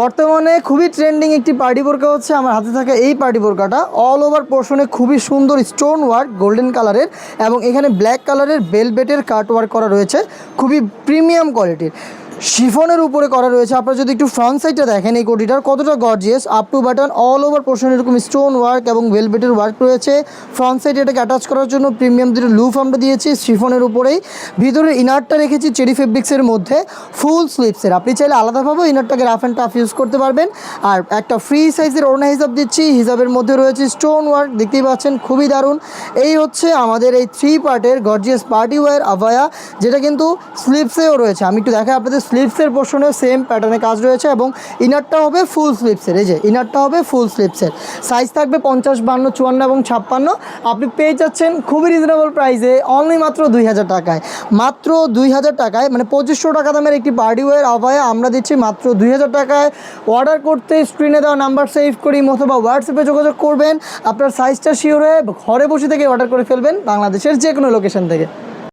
বর্তমানে খুবই ট্রেন্ডিং একটি পার্টি বোরকা হচ্ছে আমার হাতে থাকা এই পার্টি বোরকাটা। অল ওভার পোর্শনে খুবই সুন্দর স্টোন ওয়ার্ক গোল্ডেন কালারের এবং এখানে ব্ল্যাক কালারের বেলভেটের কাট ওয়ার্ক করা রয়েছে, খুবই প্রিমিয়াম কোয়ালিটির শিফনের উপরে করা রয়েছে। আপনারা যদি একটু ফ্রন্ট সাইডটা দেখেন এই কোটিটার কতটা gorgeous, up to button all over portion এরকম স্টোন ওয়ার্ক এবং ভেলভেটের ওয়ার্ক রয়েছে। ফ্রন্ট সাইডে এটাকে অ্যাটাচ করার জন্য প্রিমিয়াম দুটো লুফ আমরা দিয়েছি শিফনের উপরেই। ভিতরের ইনারটা রেখেছি চেরি ফেব্রিক্সের মধ্যে ফুল স্লিপসের। আপনি চাইলে আলাদাভাবেও ইনারটাকে রাফ অ্যান্ড টাফ ইউজ করতে পারবেন। আর একটা ফ্রি সাইজের ওড়না হিসাব দিচ্ছি, হিসাবের মধ্যে রয়েছে স্টোন ওয়ার্ক, দেখতেই পাচ্ছেন খুবই দারুণ। এই হচ্ছে আমাদের এই 3 পার্টের গর্জিয়াস পার্টি ওয়্যার আভায়া, যেটা কিন্তু স্লিপসেও রয়েছে। আমি একটু দেখাই আপনাদের, স্লিপসের পোর্শনেও সেম প্যাটার্নে কাজ রয়েছে এবং ইনারটা হবে ফুল স্লিপসের। এই যে ইনারটা হবে ফুল স্লিপসের, সাইজ থাকবে 50, 52, 54 এবং 56। আপনি পেয়ে যাচ্ছেন খুবই রিজনেবল প্রাইসে, অনলি মাত্র 2000 টাকায়। মাত্র 2000 টাকায়, মানে 2500 টাকা দামের একটি পার্টি ওয়্যার আভায়া আমরা দিচ্ছি মাত্র 2000 টাকায়। অর্ডার করতে স্ক্রিনে দেওয়া নাম্বার সেভ করি অথবা হোয়াটসঅ্যাপে যোগাযোগ করবেন। আপনার সাইজটা শিওর হয়ে ঘরে বসে থেকে অর্ডার করে ফেলবেন বাংলাদেশের যে কোনো লোকেশন থেকে।